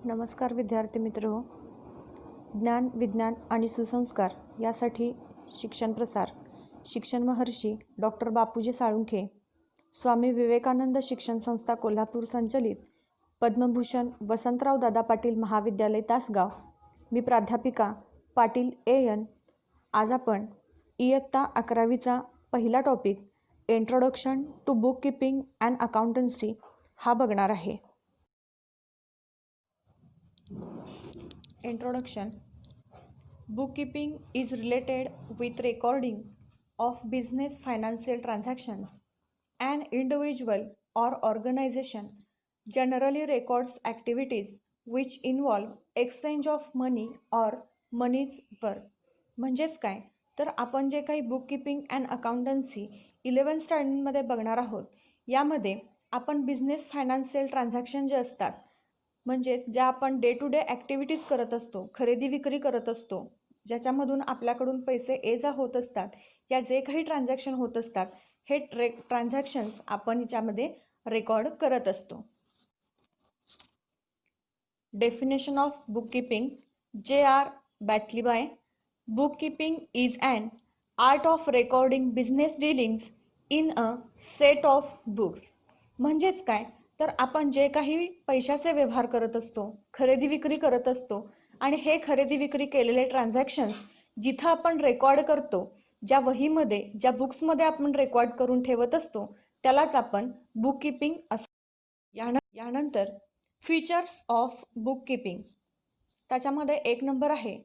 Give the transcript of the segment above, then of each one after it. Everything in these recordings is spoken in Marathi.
नमस्कार विद्यार्थी मित्र. ज्ञान, विज्ञान आणि सुसंस्कार यासाठी शिक्षण प्रसार शिक्षण महर्षी डॉक्टर बापूजी साळुंखे, स्वामी विवेकानंद शिक्षण संस्था कोल्हापूर संचलित पद्मभूषण वसंतराव दादा पाटील महाविद्यालय तासगाव. मी प्राध्यापिका पाटील AN. आज आपण इयत्ता 11वीचा पहिला topic introduction to book keeping and accountancy हा बघणार आहे. Introduction. Bookkeeping is related with recording of business financial transactions. An individual or organization generally records activities which involve exchange of money or money's worth. म्हणजेच काय तर आपण जे काही book keeping and accountancy 11th स्टँडर्डमध्ये बघणार आहोत, यामध्ये आपण बिझनेस फायनान्शियल ट्रान्झॅक्शन जे असतात, म्हणजेच ज्या आपण डे टू डे ॲक्टिव्हिटीज करत असतो, खरेदी विक्री करत असतो, ज्याच्यामधून आपल्याकडून पैसे ये जा होत असतात, या जे काही ट्रान्झॅक्शन होत असतात, हे ट्रान्झॅक्शन्स आपण याच्यामध्ये रेकॉर्ड करत असतो. Definition of book keeping. J.R. Batliboi. Book keeping is an art of recording business dealings in a set of books. म्हणजेच काय तर आपण जे काही पैशाचे व्यवहार करत असतो, खरेदी विक्री करत असतो, आणि हे खरेदी विक्री केलेले ट्रान्झॅक्शन्स जिथं आपण रेकॉर्ड करतो, ज्या वहीमध्ये, ज्या बुक्समध्ये आपण रेकॉर्ड करून ठेवत असतो, त्यालाच आपण बुक कीपिंग असतो. यानंतर फीचर्स ऑफ बुक कीपिंग. त्याच्यामध्ये 1 नंबर आहे,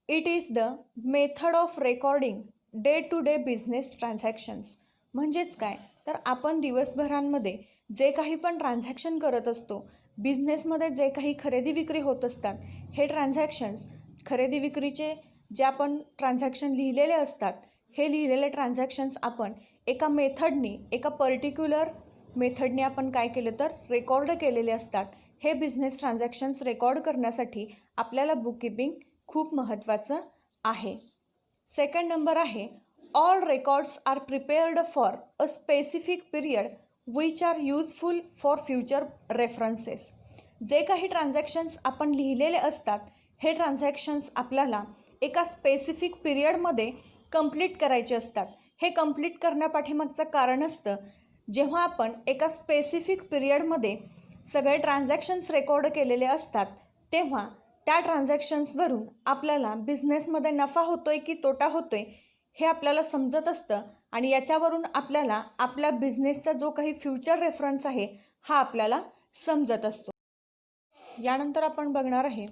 it is the method of recording day to day business transactions. म्हणजेच काय तर आपण दिवसभरांमध्ये जे काही पण ट्रान्झॅक्शन करत असतो, बिझनेसमध्ये जे काही खरेदी विक्री होत असतात, हे ट्रान्झॅक्शन्स, खरेदी विक्रीचे जे आपण ट्रान्झॅक्शन लिहिलेले असतात, हे लिहिलेले ट्रान्झॅक्शन्स आपण एका मेथडनी, एका पर्टिक्युलर मेथडने आपण काय केलं तर रेकॉर्ड केलेले असतात. हे बिझनेस ट्रान्झॅक्शन्स रेकॉर्ड करण्यासाठी आपल्याला बुक कीपिंग खूप महत्त्वाचं आहे. 2nd नंबर आहे, all records are prepared for a specific period which are useful for future references. जे काही ट्रान्झॅक्शन्स आपण लिहिलेले असतात, हे ट्रान्झॅक्शन्स आपल्याला एका स्पेसिफिक पिरियडमध्ये कंप्लीट करायचे असतात. हे कंप्लीट करण्यापाठीमागचं कारण असतं, जेव्हा आपण एका स्पेसिफिक पिरियडमध्ये सगळे ट्रान्झॅक्शन्स रेकॉर्ड केलेले असतात, तेव्हा त्या ट्रान्झॅक्शन्सवरून आपल्याला बिझनेसमध्ये नफा होतोय की तोटा होतोय हे आपल्याला समजत असतं, आणि याच्यावरून आपल्याला आपल्या बिझनेसचा जो काही फ्युचर रेफरन्स आहे हा आपल्याला समजत असतो. यानंतर आपण बघणार आहे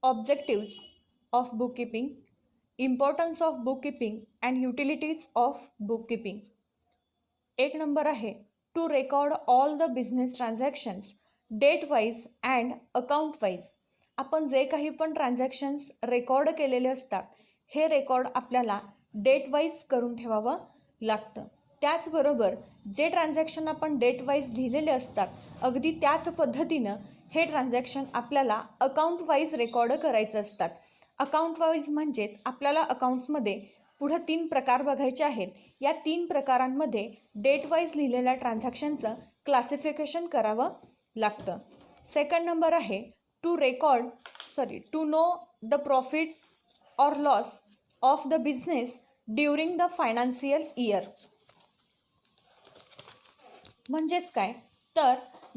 objectives of book keeping, importance of book keeping and utilities of book keeping. 1 number आहे, to record all the business transactions date wise and account wise. आपण जे काही पण ट्रान्झॅक्शन्स रेकॉर्ड केलेले असतात, हे रेकॉर्ड आपल्याला डेट वाईज करून ठेवावं लागतं. त्याचबरोबर जे ट्रान्झॅक्शन आपण डेट वाईज लिहिलेले असतात, अगदी त्याच पद्धतीनं हे ट्रान्झॅक्शन आपल्याला अकाउंट वाईज रेकॉर्ड करायचं असतात. अकाउंट वाईज म्हणजेच आपल्याला अकाउंट्समध्ये पुढं 3 प्रकार बघायचे आहेत. या 3 प्रकारांमध्ये डेट वाईज लिहिलेल्या ट्रान्झॅक्शनचं क्लासिफिकेशन करावं लागतं. 2nd नंबर आहे, to know the profit or loss of the business during the financial year. म्हणजेच काय तर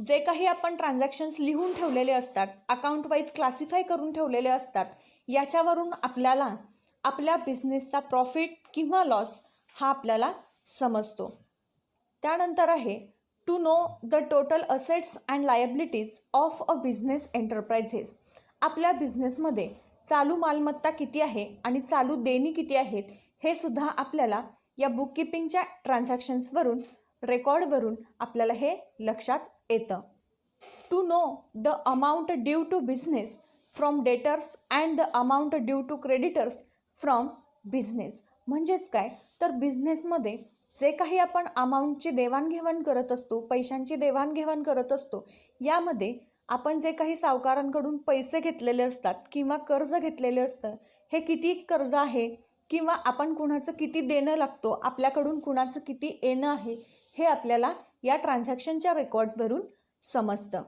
जे काही आपण ट्रान्झॅक्शन्स लिहून ठेवलेले असतात, अकाउंट वाईज क्लासिफाय करून ठेवलेले असतात, याच्यावरून आपल्याला आपल्या बिझनेसचा प्रॉफिट किंवा लॉस हा आपल्याला समजतो. त्यानंतर आहे, to know the total assets and liabilities of a business enterprises. आपल्या बिझनेसमध्ये चालू मालमत्ता किती आहे आणि चालू देणी किती आहेत, हे सुद्धा आपल्याला या बुक कीपिंगच्या ट्रान्झॅक्शन्सवरून, रेकॉर्डवरून आपल्याला हे लक्षात येतं. To know the amount due to business from debtors and the amount due to creditors from business. म्हणजेच काय तर बिझनेसमध्ये जे काही आपण अमाऊंटची देवाणघेवाण करत असतो, पैशांची देवाणघेवाण करत असतो, यामध्ये आपण जे काही सावकारांकडून पैसे घेतलेले असतात किंवा कर्ज घेतलेले असतं, हे किती कर्ज आहे किंवा आपण कुणाचं किती देणं लागतो, आपल्याकडून कुणाचं किती येणं आहे, हे आपल्याला या ट्रान्झॅक्शनच्या रेकॉर्डवरून समजतं.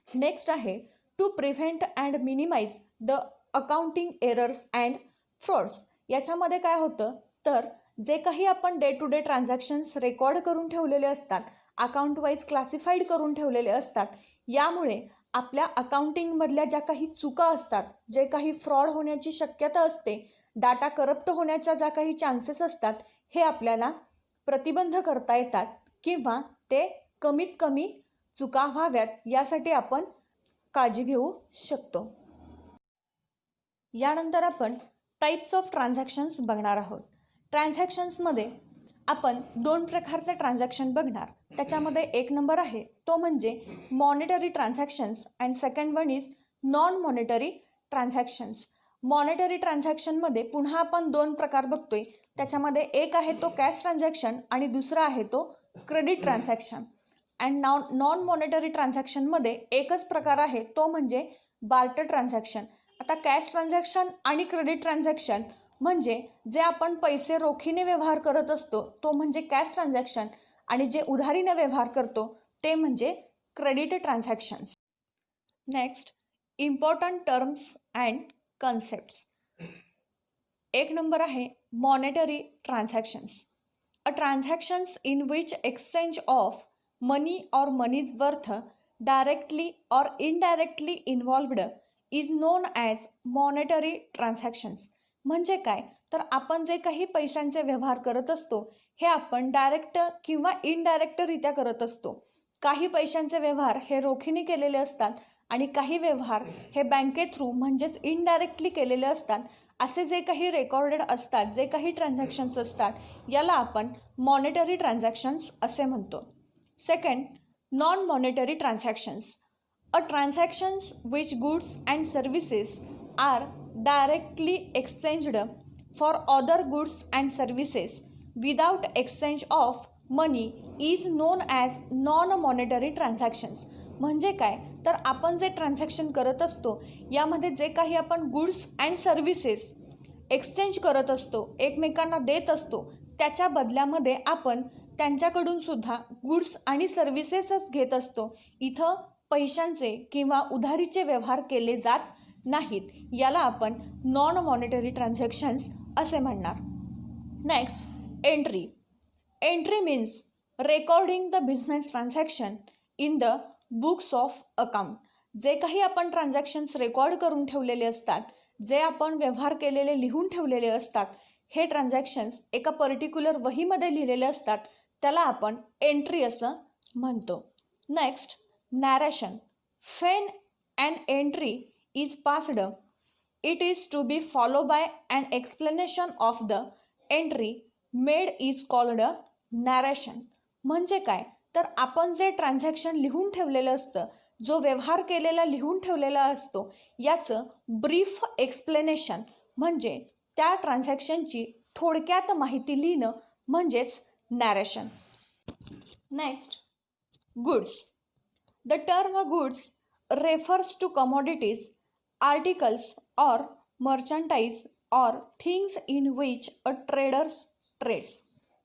नेक्स्ट आहे, to prevent and minimise the accounting errors and frauds. याच्यामध्ये काय होतं तर जे काही आपण day to day transactions record करून ठेवलेले असतात, अकाउंट वाईज क्लासिफाईड करून ठेवलेले असतात, यामुळे आपल्या अकाउंटिंगमधल्या ज्या काही चुका असतात, जे काही फ्रॉड होण्याची शक्यता असते, डाटा करप्ट होण्याचा ज्या काही चान्सेस असतात, हे आपल्याला प्रतिबंध करता येतात किंवा ते कमीत कमी चुका व्हाव्यात यासाठी आपण काळजी घेऊ शकतो. यानंतर आपण टाईप्स ऑफ ट्रान्झॅक्शन्स बघणार आहोत. ट्रान्झॅक्शन्समध्ये आपण दोन प्रकारचे ट्रान्झॅक्शन बघणार. त्याच्यामध्ये एक नंबर आहे तो म्हणजे monetary transactions and second one is non monetary transactions. Monetary ट्रान्झॅक्शनमध्ये पुन्हा आपण दोन प्रकार बघतोय. त्याच्यामध्ये एक आहे तो कॅश ट्रान्झॅक्शन आणि दुसरा आहे तो credit transaction. And non monetary ट्रान्झॅक्शनमध्ये एकच प्रकार आहे तो म्हणजे बार्टर ट्रान्झॅक्शन. आता कॅश ट्रान्झॅक्शन आणि क्रेडिट ट्रान्झॅक्शन म्हणजे जे आपण पैसे रोखीने व्यवहार करत असतो तो म्हणजे कॅश ट्रान्झॅक्शन आणि जे उधारीने व्यवहार करतो ते म्हणजे credit transactions. Next, important terms and concepts. एक नंबर आहे monetary transactions. A transactions in which exchange of money or money's worth directly or indirectly involved is known as monetary transactions. म्हणजे काय तर आपण जे काही पैशांचे व्यवहार करत असतो हे आपण डायरेक्ट किंवा इनडायरेक्टरित्या करत असतो. काही पैशांचे व्यवहार हे रोखीने केलेले असतात आणि काही व्यवहार हे बँके थ्रू म्हणजेच इनडायरेक्टली केलेले असतात. असे जे काही रेकॉर्डेड असतात, जे काही ट्रान्झॅक्शन्स असतात, याला आपण मॉनिटरी ट्रान्झॅक्शन्स असे म्हणतो. Second, non monetary transactions. A transactions which goods and services are directly exchanged for other goods and services without exchange of money is known as non-monetary transactions. म्हणजे काय तर आपण जे ट्रान्झॅक्शन करत असतो यामध्ये जे काही आपण गुड्स अँड सर्व्हिसेस एक्सचेंज करत असतो, एकमेकांना देत असतो, त्याच्या बदल्यामध्ये आपण त्यांच्याकडून सुद्धा गुड्स आणि सर्व्हिसेसच घेत असतो. इथं पैशांचे किंवा उधारीचे व्यवहार केले जात नाहीत. याला आपण नॉन मॉनिटरी ट्रान्झॅक्शन्स असे म्हणणार. Next, entry. Entry means recording the business transaction in the books of account. जे काही आपण ट्रान्झॅक्शन्स रेकॉर्ड करून ठेवलेले असतात, जे आपण व्यवहार केलेले लिहून ठेवलेले असतात, हे ट्रान्झॅक्शन्स एका पर्टिक्युलर वहीमध्ये लिहिलेले असतात, त्याला आपण एंट्री असं म्हणतो. Next, narration. When an entry is passed, it is to be followed by an explanation of the entry made is called a narration. म्हणजे काय तर आपण जे ट्रान्झॅक्शन लिहून ठेवलेलं असतं, जो व्यवहार केलेला लिहून ठेवलेला असतो, याचं ब्रीफ एक्सप्लेनेशन म्हणजे त्या ट्रान्झॅक्शनची थोडक्यात माहिती लिहिणं म्हणजेच narration. Next, goods. The term goods refers to commodities, articles or merchandise or things in which a traders trades.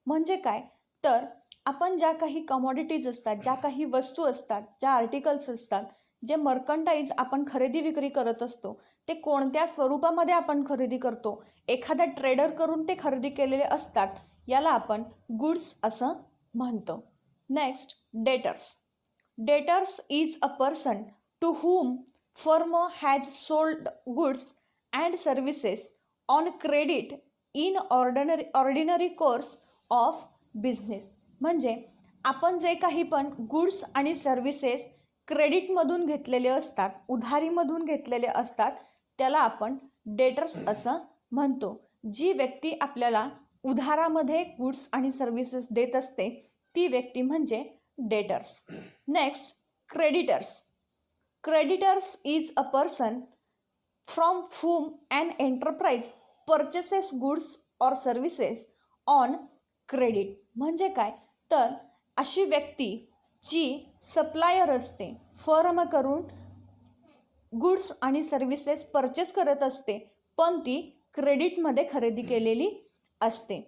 म्हणजे काय तर आपण ज्या काही कमॉडिटीज असतात, ज्या काही वस्तू असतात, ज्या आर्टिकल्स असतात, जे मर्कंटाईज आपण खरेदी विक्री करत असतो, ते कोणत्या स्वरूपामध्ये आपण खरेदी करतो, एखाद्या ट्रेडर करून ते खरेदी केलेले असतात, याला आपण गुड्स असं म्हणतो. Next, debtors. Debtors is a person to whom firm has sold goods and services on credit in ordinary course of business. म्हणजे आपण जे काही पण गुड्स आणि सर्व्हिसेस क्रेडिटमधून घेतलेले असतात, उधारीमधून घेतलेले असतात, त्याला आपण डेटर्स असं म्हणतो. जी व्यक्ती आपल्याला उधारामध्ये गुड्स आणि सर्व्हिसेस देत असते ती व्यक्ती म्हणजे debtors. Next, creditors. Creditors is a person from whom an enterprise purchases goods or services on credit. म्हणजे काय तर अशी व्यक्ती जी सप्लायर असते, फर्म करून गुड्स आणि सर्व्हिसेस परचेस करत असते, पण ती क्रेडिटमध्ये खरेदी केलेली असते.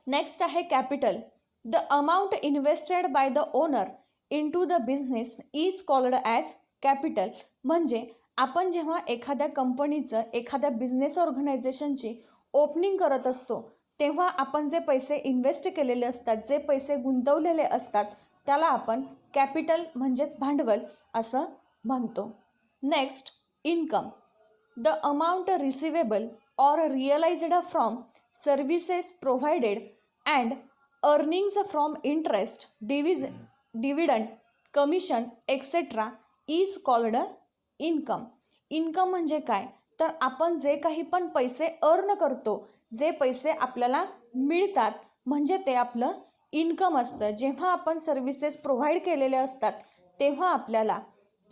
नेक्स्ट आहे capital. The amount invested by the owner into the business is called as capital. म्हणजे आपण जेव्हा एखाद्या कंपनीचं, एखाद्या बिझनेस ऑर्गनायझेशनची ओपनिंग करत असतो तेव्हा आपण जे पैसे इन्व्हेस्ट केलेले असतात, जे पैसे गुंतवलेले असतात त्याला आपण कॅपिटल म्हणजेच भांडवल असं म्हणतो. Next, income. The amount receivable or realized from services provided and earnings from interest, dividend, commission, etc. is called income. Income म्हणजे काय, तर आपण जे काही पण पैसे अर्न करतो, जे पैसे आपल्याला मिळतात म्हणजे ते आपलं इन्कम असतं. जेव्हा आपण सर्व्हिसेस प्रोव्हाइड केलेले असतात तेव्हा आपल्याला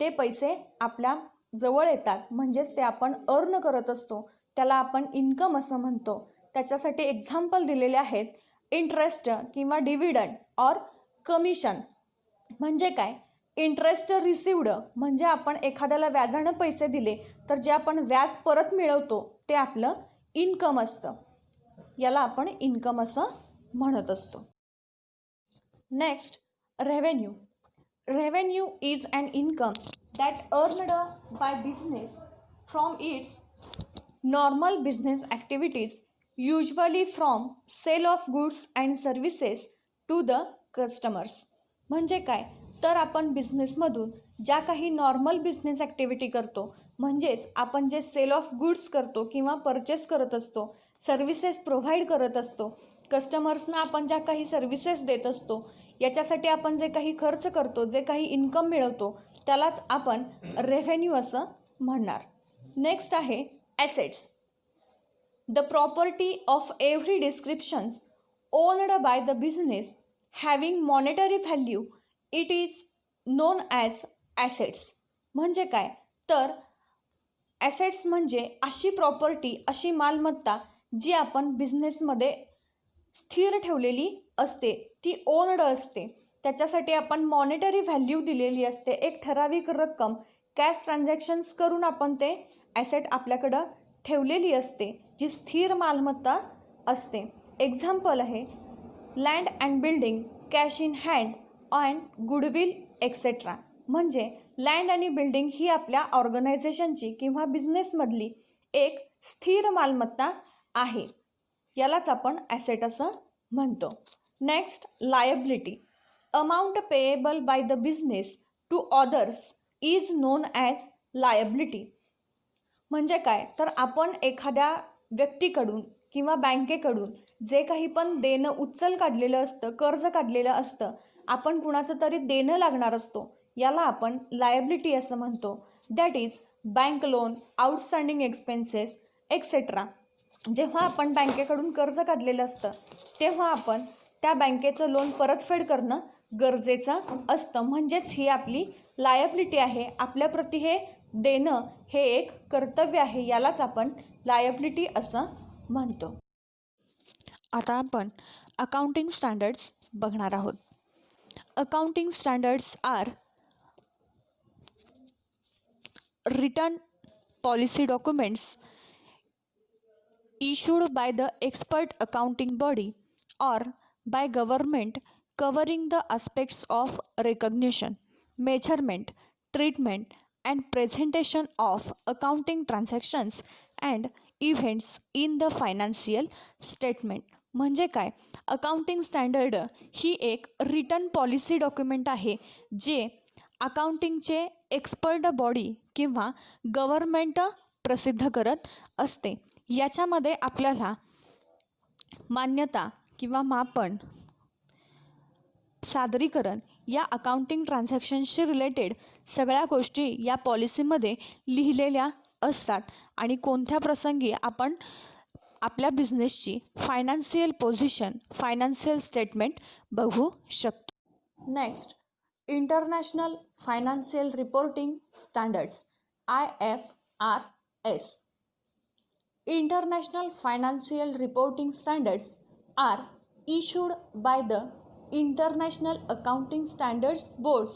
ते पैसे आपल्या जवळ येतात, म्हणजेच ते आपण अर्न करत असतो, त्याला आपण इन्कम असं म्हणतो. त्याच्यासाठी एक्झाम्पल दिलेले आहेत. इंटरेस्ट किंवा डिव्हिडंड और कमिशन म्हणजे काय, इंटरेस्ट रिसिव्ड म्हणजे आपण एखाद्याला व्याजानं पैसे दिले तर जे आपण व्याज परत मिळवतो ते आपलं इन्कम असतं, याला आपण इन्कम असं म्हणत असतो. Next, revenue. Revenue is an income that earned by business from its normal business activities, usually from sale of goods and services to the customers. म्हणजे काय, तर आपण बिझनेसमधून ज्या काही नॉर्मल बिझनेस ॲक्टिव्हिटी करतो, म्हणजेच आपण जे सेल ऑफ गुड्स करतो किंवा परचेस करत असतो, सर्व्हिसेस प्रोव्हाइड करत असतो, कस्टमर्सना आपण ज्या काही सर्व्हिसेस देत असतो, याच्यासाठी आपण जे काही खर्च करतो, जे काही इन्कम मिळवतो त्यालाच आपण रेव्हेन्यू असं म्हणणार. नेक्स्ट आहे assets. The property of every descriptions owned by the business having monetary value, it is known as assets. म्हणजे काय, तर ॲसेट्स म्हणजे अशी प्रॉपर्टी, अशी मालमत्ता जी आपण बिझनेसमध्ये स्थिर ठेवलेली असते, ती ओन्ड असते, त्याच्यासाठी आपण मॉनिटरी व्हॅल्यू दिलेली असते, एक ठराविक रक्कम कॅश ट्रान्झॅक्शन्स करून आपण ते ॲसेट आपल्याकडं ठेवलेली असते, जी स्थिर मालमत्ता असते. एक्झाम्पल आहे land and building, cash in hand and goodwill etcetera. म्हणजे लँड आणि बिल्डिंग ही आपल्या ऑर्गनायझेशनची किंवा बिझनेसमधली एक स्थिर मालमत्ता आहे, यालाच आपण ॲसेट असं म्हणतो. Next, liability. Amount payable by the business to others is known as liability. म्हणजे काय, तर आपण एखाद्या व्यक्तीकडून किंवा बँकेकडून जे काही पण देणं उचल काढलेलं असतं, कर्ज काढलेलं असतं, आपण कुणाचं तरी देणं लागणार असतो, याला आपण लायबिलिटी असं म्हणतो. That is bank loan, outstanding expenses etcetera. जेव्हा आपण बँकेकडून कर्ज काढलेलं असतं तेव्हा आपण त्या बँकेचं लोन परतफेड करणं गरजेचं असतं, म्हणजेच ही आपली लायबिलिटी आहे. आपल्याप्रती हे देणं हे एक कर्तव्य आहे, यालाच आपण लायबिलिटी असं म्हणतो. आता आपण अकाउंटिंग स्टँडर्ड्स बघणार आहोत. Accounting standards are written policy documents issued by the expert accounting body or by government covering the aspects of recognition, measurement, treatment and presentation of accounting transactions and events in the financial statement. म्हणजे काय, अकाउंटिंग स्टँडर्ड ही एक रिटन पॉलिसी डॉक्युमेंट आहे जे अकाउंटिंगचे एक्सपर्ट बॉडी किंवा गव्हर्नमेंट प्रसिद्ध करत असते. याच्यामध्ये आपल्याला मान्यता किंवा मापन, सादरीकरण या अकाउंटिंग ट्रान्झॅक्शन्सशी रिलेटेड सगळ्या गोष्टी या पॉलिसीमध्ये लिहिलेल्या असतात आणि कोणत्या प्रसंगी आपण आपल्या बिझनेसची फायनान्शियल पोझिशन, फायनान्शियल स्टेटमेंट बघू शकतो. Next, international financial reporting standards IFRS. International Financial Reporting Standards are issued by the International Accounting Standards Boards.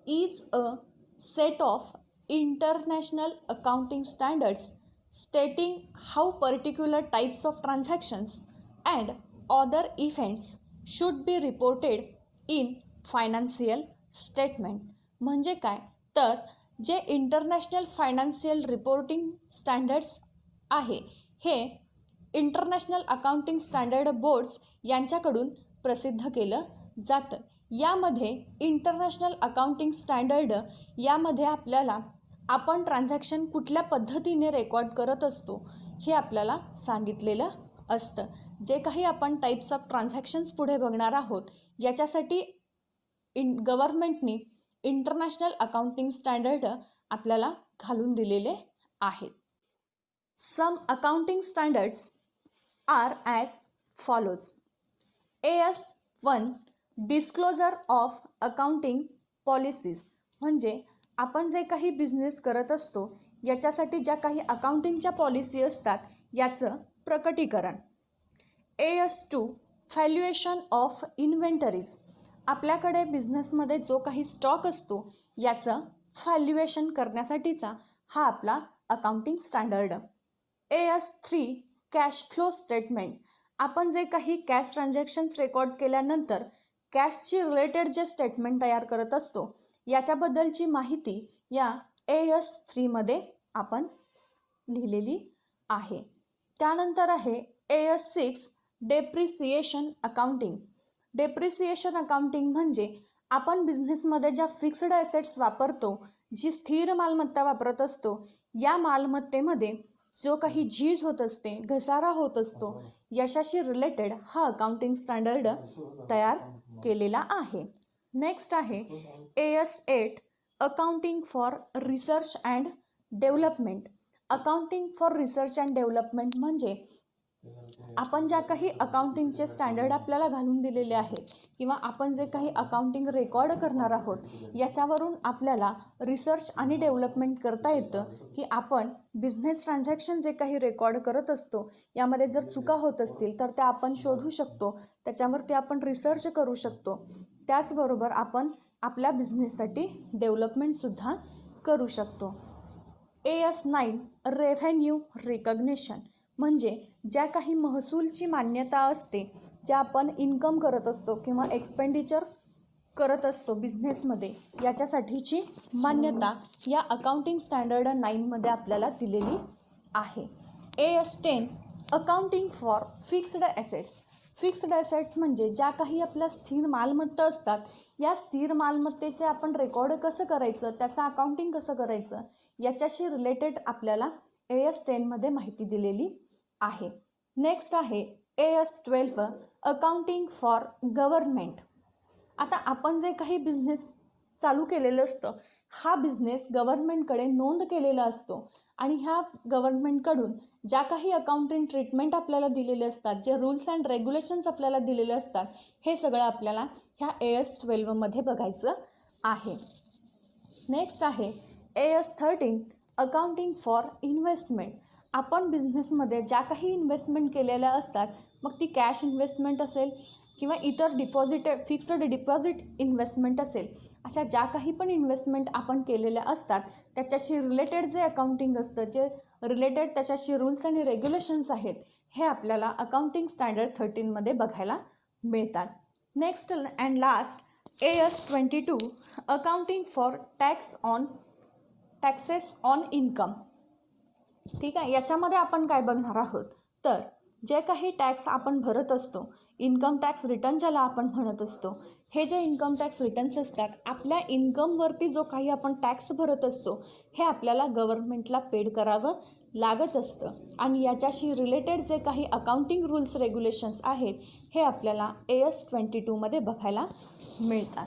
Is a set of international accounting standards stating how particular types of transactions and other events should be reported in financial statement. म्हणजे काय, तर जे इंटरनॅशनल फायनान्शियल रिपोर्टिंग स्टँडर्ड्स आहे हे इंटरनॅशनल अकाउंटिंग स्टँडर्ड बोर्ड्स यांच्याकडून प्रसिद्ध केलं जातं. यामध्ये इंटरनॅशनल अकाउंटिंग स्टँडर्ड यामध्ये आपल्याला आपण ट्रान्झॅक्शन कुठल्या पद्धतीने रेकॉर्ड करत असतो हे आपल्याला सांगितलेलं असतं. जे काही आपण टाईप्स ऑफ ट्रान्झॅक्शन्स पुढे बघणार आहोत याच्यासाठी गव्हर्नमेंटनी इंटरनॅशनल अकाउंटिंग स्टँडर्ड आपल्याला घालून दिलेले आहेत. Some accounting standards are as follows. AS1 disclosure of accounting policies, म्हणजे आपण जे काही बिझनेस करत असतो याच्यासाठी ज्या काही अकाउंटिंगच्या पॉलिसी असतात याचं प्रकटीकरण. AS2 व्हॅल्युएशन ऑफ इन्व्हेंटरीज, आपल्याकडे बिझनेसमध्ये जो काही स्टॉक असतो याचं व्हॅल्युएशन करण्यासाठीचा हा आपला accounting standard. AS3 cash flow statement, आपण जे काही कॅश ट्रान्झॅक्शन्स रेकॉर्ड केल्यानंतर कॅशची रिलेटेड जे स्टेटमेंट तयार करत असतो याच्याबद्दलची माहिती या AS3 मध्ये आपण लिहिलेली आहे. त्यानंतर आहे AS6 depreciation accounting. Depreciation accounting म्हणजे आपण बिझनेसमध्ये ज्या फिक्स्ड ॲसेट्स वापरतो, जी स्थिर मालमत्ता वापरत असतो, या मालमत्तेमध्ये जो काही झीज होत असते, घसारा होत असतो, यशाशी रिलेटेड हा अकाउंटिंग स्टँडर्ड तयार केलेला आहे. नेक्स्ट आहे AS8 accounting for research and development. Accounting for research and development म्हणजे आपण ज्या काही अकाउंटिंगचे स्टँडर्ड आपल्याला घालून दिलेले आहेत किंवा आपण जे काही अकाउंटिंग रेकॉर्ड करणार आहोत याच्यावरून आपल्याला रिसर्च आणि डेव्हलपमेंट करता येतं की आपण बिझनेस ट्रान्झॅक्शन जे काही रेकॉर्ड करत असतो यामध्ये जर चुका होत असतील तर त्या आपण शोधू शकतो, त्याच्यावरती आपण रिसर्च करू शकतो. त्याचबरोबर आपण आपल्या बिझनेससाठी डेव्हलपमेंटसुद्धा करू शकतो. AS9 रेव्हेन्यू रिकग्निशन, म्हणजे ज्या काही महसूलची मान्यता असते, ज्या आपण इन्कम करत असतो किंवा एक्सपेंडिचर करत असतो बिझनेसमध्ये, याच्यासाठीची मान्यता या अकाउंटिंग स्टँडर्ड 9 मध्ये आपल्याला दिलेली आहे. AS10 accounting for fixed assets. Fixed assets म्हणजे ज्या काही आपल्या स्थिर मालमत्ता असतात, या स्थिर मालमत्तेचे आपण रेकॉर्ड कसं करायचं, त्याचं अकाउंटिंग कसं करायचं याच्याशी रिलेटेड आपल्याला AS10 मध्ये माहिती दिलेली आहे. नेक्स्ट आहे AS12 अकाउंटिंग फॉर गव्हर्नमेंट. आता आपण जे काही बिझनेस चालू केलेलं असतं, हा बिझनेस गव्हर्नमेंटकडे नोंद केलेला असतो आणि ह्या गव्हर्नमेंटकडून ज्या काही अकाउंटिंग ट्रीटमेंट आपल्याला दिलेले असतात, जे रूल्स अँड रेग्युलेशन्स आपल्याला दिलेले असतात, हे सगळं आपल्याला ह्या AS12 मध्ये बघायचं आहे. नेक्स्ट आहे AS13 अकाउंटिंग फॉर इन्व्हेस्टमेंट. आपण बिझनेसमध्ये ज्या काही इन्व्हेस्टमेंट केलेल्या असतात, मग ती कॅश इन्व्हेस्टमेंट असेल किंवा इतर फिक्स्ड डिपॉझिट इन्व्हेस्टमेंट असेल, अशा ज्या काही पण इन्व्हेस्टमेंट आपण केलेल्या असतात त्याच्याशी रिलेटेड जे अकाउंटिंग असतं, जे रिलेटेड त्याच्याशी रूल्स आणि रेग्युलेशन्स आहेत, हे आपल्याला अकाउंटिंग स्टँडर्ड 13 मध्ये बघायला मिळतात. Next and last AS22 accounting for taxes on income. ठीक आहे, याच्यामध्ये आपण काय बघणार आहोत, तर जे काही टॅक्स आपण भरत असतो, इन्कम टॅक्स रिटर्न ज्याला आपण म्हणत असतो, हे जे इन्कम टॅक्स रिटर्न्स असतात, आपल्या इन्कमवरती जो काही आपण टॅक्स भरत असतो हे आपल्याला गव्हर्नमेंटला पेड करावं लागत असतं आणि याच्याशी रिलेटेड जे काही अकाउंटिंग रूल्स रेग्युलेशन्स आहेत हे आपल्याला AS22 मध्ये बघायला मिळतात.